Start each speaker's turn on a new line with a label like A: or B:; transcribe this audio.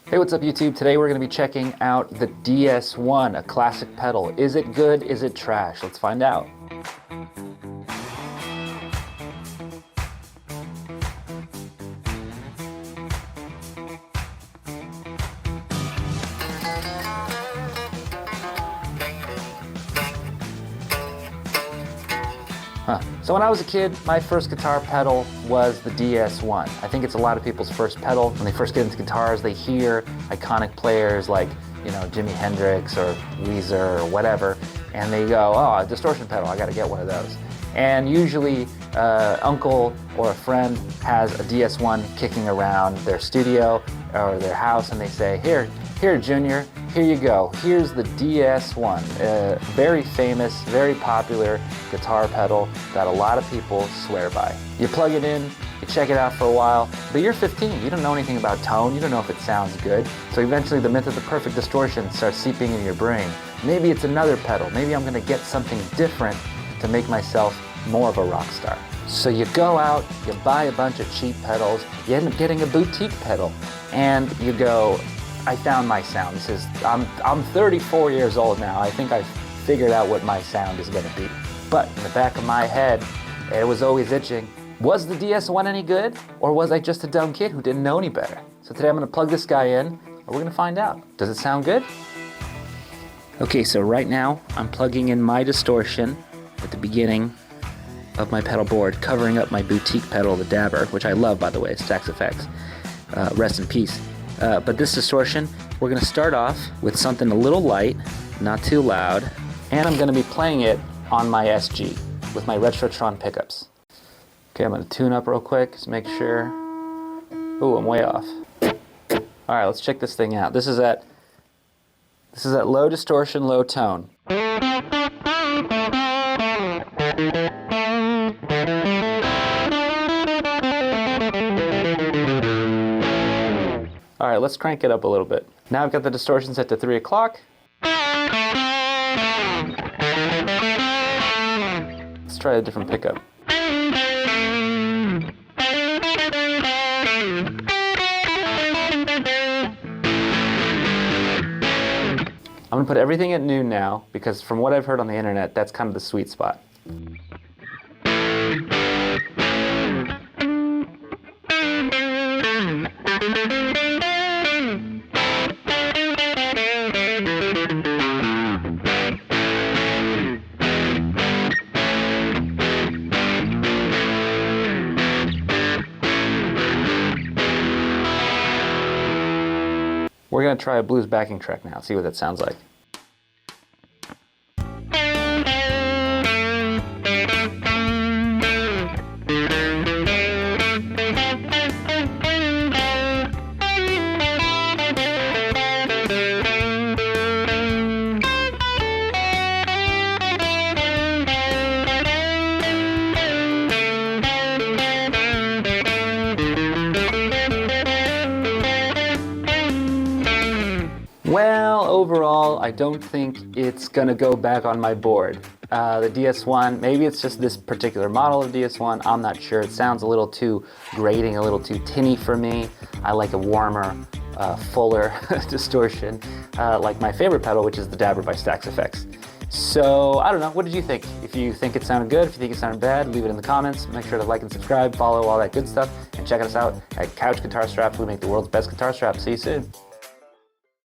A: Hey, what's up YouTube? Today we're going to be checking out the DS-1, a classic pedal. Is it good? Is it trash? Let's find out. So when I was a kid, my first guitar pedal was the DS-1. I think it's a lot of people's first pedal. When they first get into guitars, they hear iconic players like, Jimi Hendrix or Weezer or whatever, and they go, oh, a distortion pedal, I gotta get one of those. And usually, uncle or a friend has a DS-1 kicking around their studio or their house, and they say, here, Junior, here you go. Here's the DS-1, a very famous, very popular guitar pedal that a lot of people swear by. You plug it in, you check it out for a while, but you're 15. You don't know anything about tone. You don't know if it sounds good. So eventually the myth of the perfect distortion starts seeping in your brain. Maybe it's another pedal. Maybe I'm gonna get something different to make myself more of a rock star. So you go out, you buy a bunch of cheap pedals, you end up getting a boutique pedal, and you go, I found my sound. I'm 34 years old now. I think I've figured out what my sound is gonna be. But in the back of my head, it was always itching. Was the DS-1 any good? Or was I just a dumb kid who didn't know any better? So today I'm gonna plug this guy in, and we're gonna find out. Does it sound good? Okay, so right now, I'm plugging in my distortion at the beginning of my pedal board, covering up my boutique pedal, the Dabber, which I love, by the way, Stax Effects. Rest in peace. But this distortion, we're going to start off with something a little light, not too loud, and I'm going to be playing it on my SG with my Retrotron pickups. Okay, I'm going to tune up real quick, just make sure. Ooh, I'm way off. All right, let's check this thing out. This is at low distortion, low tone. All right, let's crank it up a little bit. Now I've got the distortion set to 3 o'clock. Let's try a different pickup. I'm gonna put everything at noon now, because from what I've heard on the internet, that's kind of the sweet spot. We're going to try a blues backing track now, see what that sounds like. Well, overall, I don't think it's gonna go back on my board. The DS-1, maybe it's just this particular model of DS-1, I'm not sure. It sounds a little too grating, a little too tinny for me. I like a warmer, fuller distortion, like my favorite pedal, which is the Dabber by Stax Effects. So, I don't know, what did you think? If you think it sounded good, if you think it sounded bad, leave it in the comments. Make sure to like and subscribe, follow all that good stuff, and check us out at Couch Guitar Straps. We make the world's best guitar straps. See you soon.